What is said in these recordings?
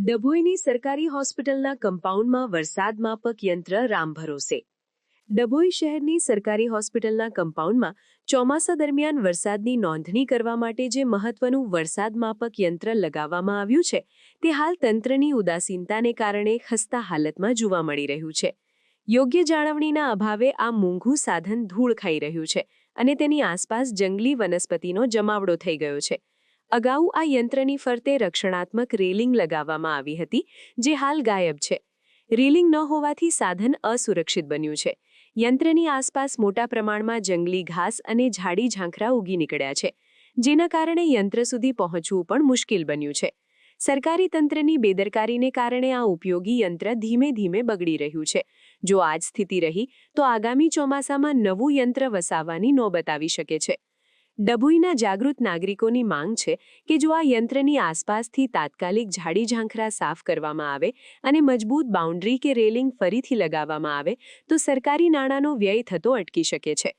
ડભોઈની સરકારી હોસ્પિટલના કમ્પાઉન્ડમાં વરસાદ માપક યંત્ર રામ ભરોસે. ડભોઈ શહેરની સરકારી હોસ્પિટલના કમ્પાઉન્ડમાં ચોમાસા દરમિયાન વરસાદની નોંધણી કરવા માટે જે મહત્વનું વરસાદ માપક યંત્ર લગાવવામાં આવ્યું છે તે હાલ તંત્રની ઉદાસીનતાને કારણે ખસ્તા હાલતમાં જોવા મળી રહ્યું છે. યોગ્ય જાળવણીના અભાવે આ મોંઘું સાધન ધૂળ ખાઈ રહ્યું છે અને તેની આસપાસ જંગલી વનસ્પતિનો જમાવડો થઈ ગયો છે. અગાઉ આ યંત્રની ફરતે રક્ષણાત્મક રેલિંગ લગાવવામાં આવી હતી, જે હાલ ગાયબ છે. રેલિંગ ન હોવાથી સાધન અસુરક્ષિત બન્યું છે. યંત્રની આસપાસ મોટા પ્રમાણમાં જંગલી ઘાસ અને ઝાડી ઝાંખરા ઉગી નીકળ્યા છે, જેના કારણે યંત્ર સુધી પહોંચવું પણ મુશ્કેલ બન્યું છે. સરકારી તંત્રની બેદરકારીને કારણે આ ઉપયોગી યંત્ર ધીમે ધીમે બગડી રહ્યું છે. જો આ જ સ્થિતિ રહી તો આગામી ચોમાસામાં નવું યંત્ર વસાવવાની નોબત આવી શકે છે. ડભોઈના જાગૃત નાગરિકોની માંગ છે કે જો આ યંત્રની આસપાસથી તાત્કાલિક ઝાડી ઝાંખરા સાફ કરવામાં આવે અને મજબૂત બાઉન્ડ્રી કે રેલિંગ ફરીથી લગાવવામાં આવે તો સરકારી નાણાંનો વ્યય થતો અટકી શકે છે.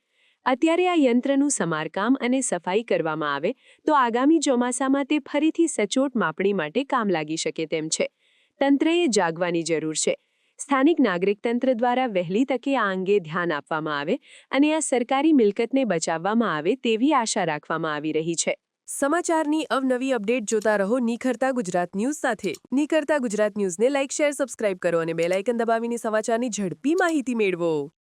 અત્યારે આ યંત્રનું સમારકામ અને સફાઈ કરવામાં આવે તો આગામી ચોમાસામાં તે ફરીથી સચોટ માપણી માટે કામ લાગી શકે તેમ છે. તંત્રએ જાગવાની જરૂર છે. સ્થાનિક નાગરિક તંત્ર દ્વારા વહેલી તકે આ અંગે ધ્યાન આપવામાં આવે અને આ સરકારી મિલકતને બચાવવામાં આવે તેવી આશા રાખવામાં આવી રહી છે. સમાચારની અવનવી અપડેટ જોતા રહો નિખરતા ગુજરાત ન્યૂઝ સાથે. નિખરતા ગુજરાત ન્યૂઝને લાઇક, શેર, સબસ્ક્રાઇબ કરો અને બેલ આઇકન દબાવીને સમાચારની ઝડપી માહિતી મેળવો.